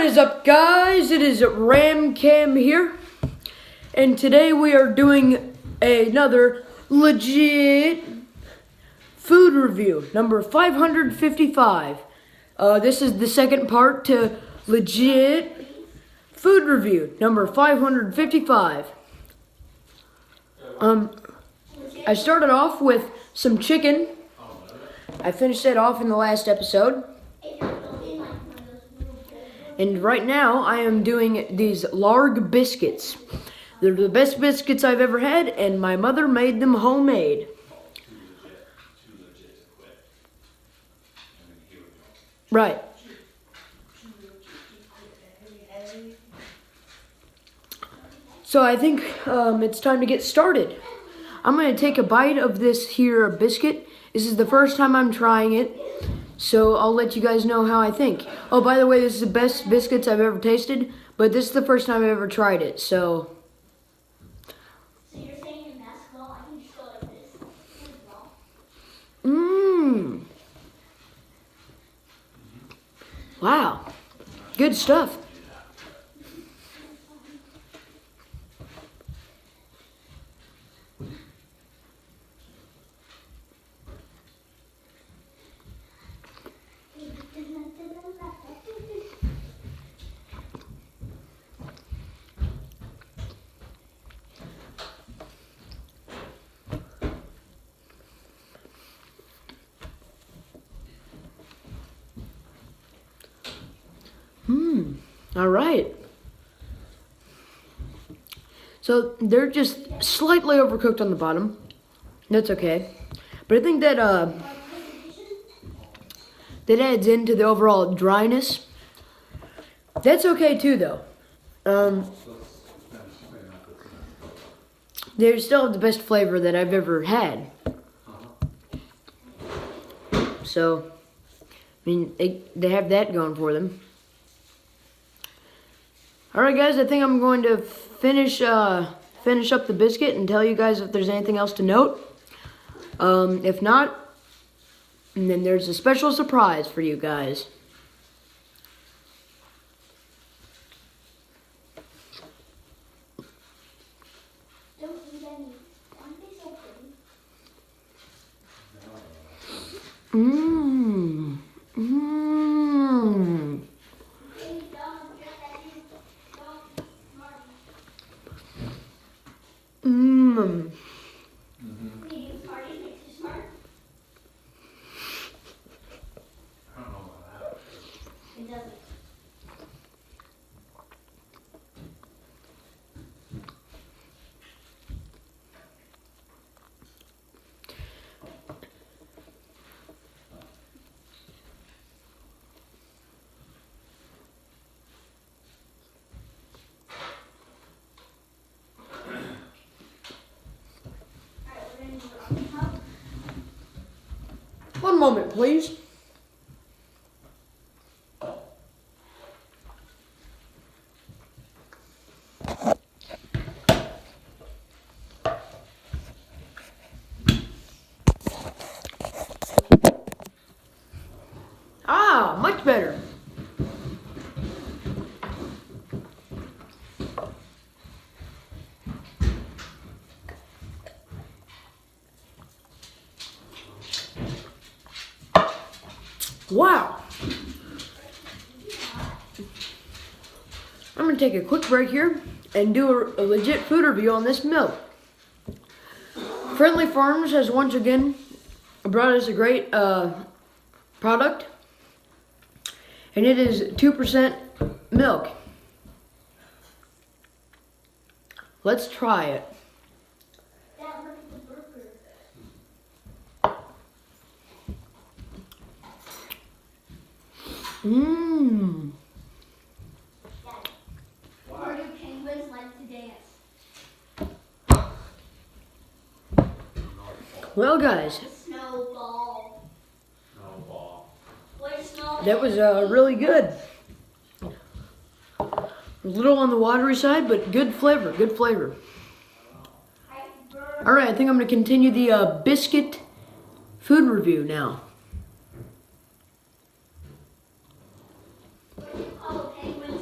What is up, guys? It is Ramcam here, and today we are doing another legit food review, number 555. This is the second part to legit food review, number 555. I started off with some chicken. I finished it off in the last episode. And right now, I am doing these Larg biscuits. They're the best biscuits I've ever had, and my mother made them homemade. Right. So I think it's time to get started. I'm going to take a bite of this here biscuit. This is the first time I'm trying it. So I'll let you guys know how I think. Oh, by the way, this is the best biscuits I've ever tasted, but this is the first time I've ever tried it, so. So you're saying in basketball, I can just go like this. Mmm. Wow. Good stuff. All right. So they're just slightly overcooked on the bottom. That's okay. But I think that that adds into the overall dryness. That's okay too, though. They're still the best flavor that I've ever had. So, I mean, they have that going for them. Alright guys, I think I'm going to finish up the biscuit and tell you guys if there's anything else to note. If not, then there's a special surprise for you guys. Don't eat any. Aren't they so pretty? Mmm. Mmm. Mmm. Eating party makes you smart. I don't know about that. It doesn't. One moment, please. Ah, much better. Wow. I'm going to take a quick break here and do a legit food review on this milk. Friendly Farms has once again brought us a great product, and it is 2% milk. Let's try it. Dad, look at the burger. Mmm. Dad, where do penguins like to dance? Well, guys, Snowball. Snowball. Where's Snowball? that was really good. A little on the watery side, but good flavor, good flavor. All right, I think I'm going to continue the biscuit food review now. Oh, penguins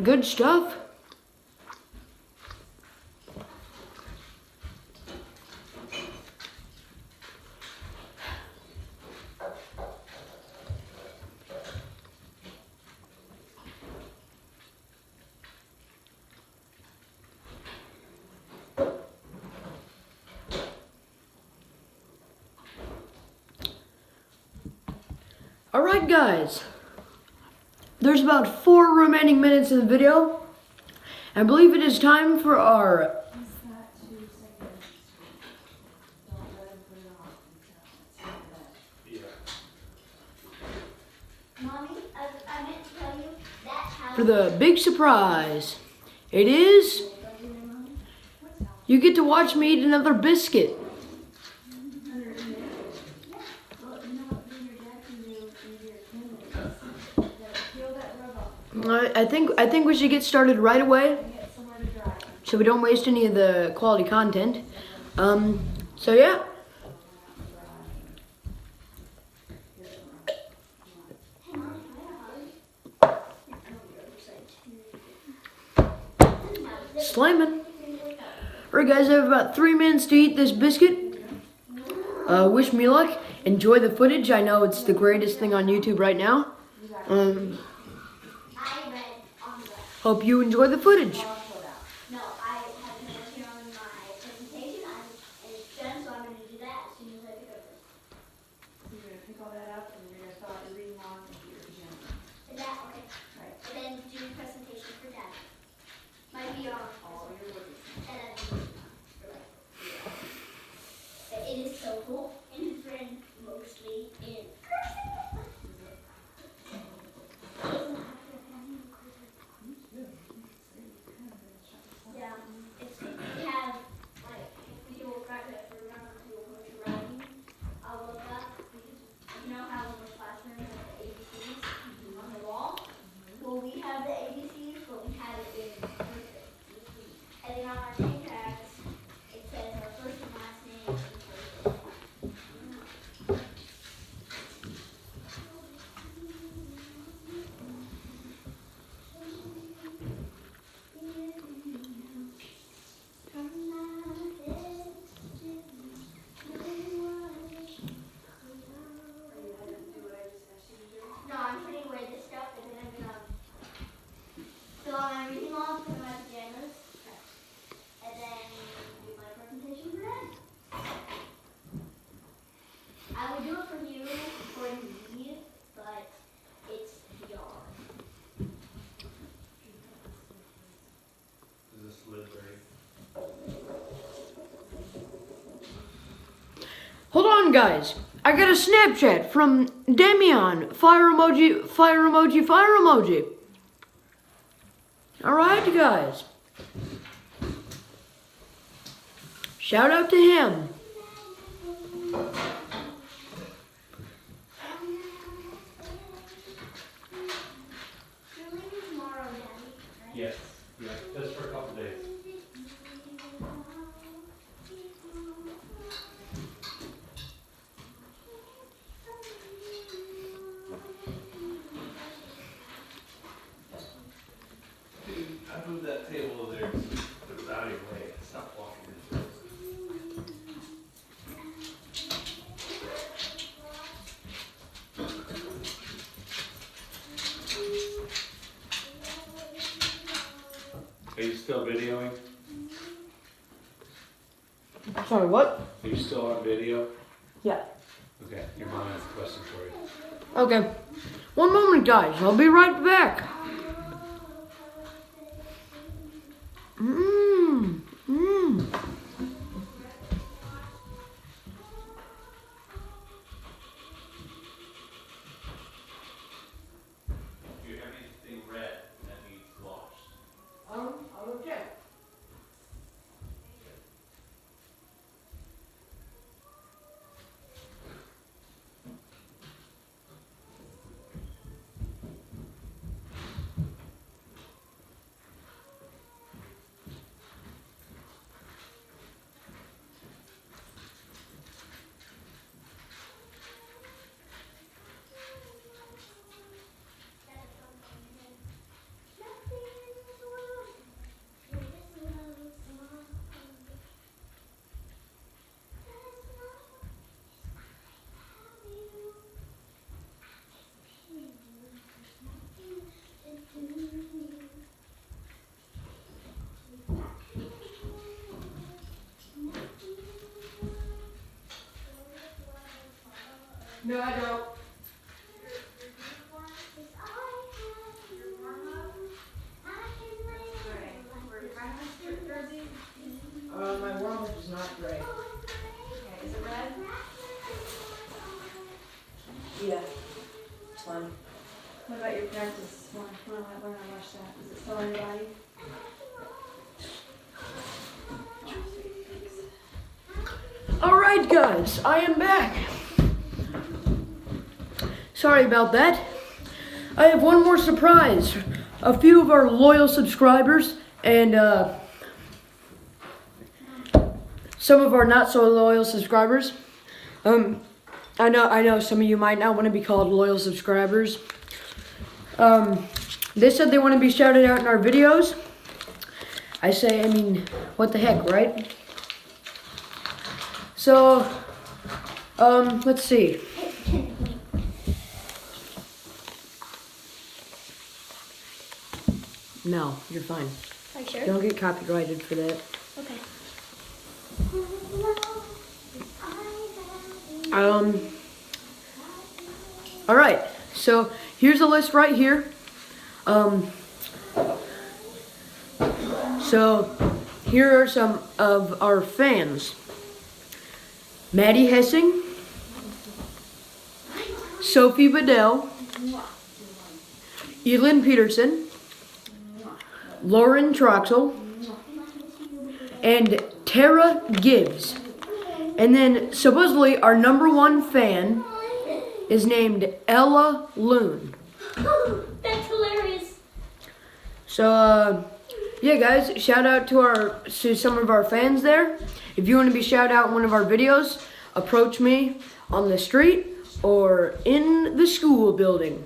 Good stuff. Alright guys, there's about 4 remaining minutes in the video. I believe it is time for our Yeah. Mommy, I meant to tell you that house. for the big surprise. It is, you get to watch me eat another biscuit. I think we should get started right away, so we don't waste any of the quality content. So yeah. Slamming. Alright guys, I have about 3 minutes to eat this biscuit. Wish me luck. Enjoy the footage. I know it's the greatest thing on YouTube right now. I read on the. Hope you enjoy the footage. No, I have been working on my presentation, and it's done, so I'm going to do that as soon as I pick up this. You're gonna pick all that up and you're gonna start reading on into your agenda. Is that okay? Right. And then do presentation for Dad. Might be on. All your work. And then it is so cool, and it's written mostly in cursive. Yeah, it's we have like if we do a project for remember to go to writing, I'll look up because you know how in the classroom have the ABCs on the wall. Well, we have the ABCs, but we have it in cursive. And then on our name tags, it says our first and last name in cursive. No, I'm putting away this stuff and then I'm gonna fill out my reading log, put in my pajamas, and then do my presentation for them. I would do it for you for me, but it's VR. Is this lid ready? Hold on, guys. I got a Snapchat from Demian. Fire emoji, fire emoji, fire emoji. Alright, guys. Shout out to him. You're leaving tomorrow, Daddy, right? Yes. Yeah. Just for a couple days. Dude, I moved that table over there. Put it out of your way. Stop walking into it. Are you still videoing? Sorry, what? Are you still on video? Yeah. Okay, your mom has a question for you. Okay. One moment, guys. I'll be right back. Mmm. Mmm. Do you have anything red that needs washed? I'll check. No, I don't. My warm-up is not gray. Okay, is it red? Yeah, it's fine. What about your practice one? When I watch that, is it still on your body? Alright guys, I am back. Sorry about that. I have one more surprise. A few of our loyal subscribers and some of our not so loyal subscribers. I know some of you might not want to be called loyal subscribers. They said they want to be shouted out in our videos. I mean, what the heck, right? So, let's see. No, you're fine. Are you sure? Don't get copyrighted for that. Okay. All right. So here's a list right here. So here are some of our fans: Maddie Hessing, Sophie Bedell, Elin Peterson, Lauren Troxel, and Tara Gibbs. And then supposedly our #1 fan is named Ella Loon. That's hilarious. So yeah guys, shout out to some of our fans there. If you want to be shouted out in one of our videos, approach me on the street or in the school building.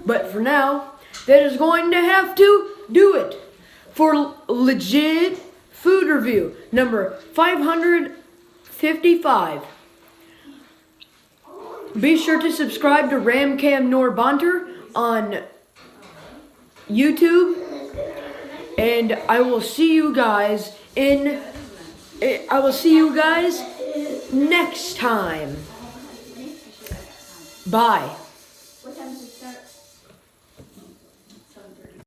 But for now, that is going to have to do it for legit food review number 555. Be sure to subscribe to Ramcam Norbanter on YouTube, and I will see you guys next time. Bye.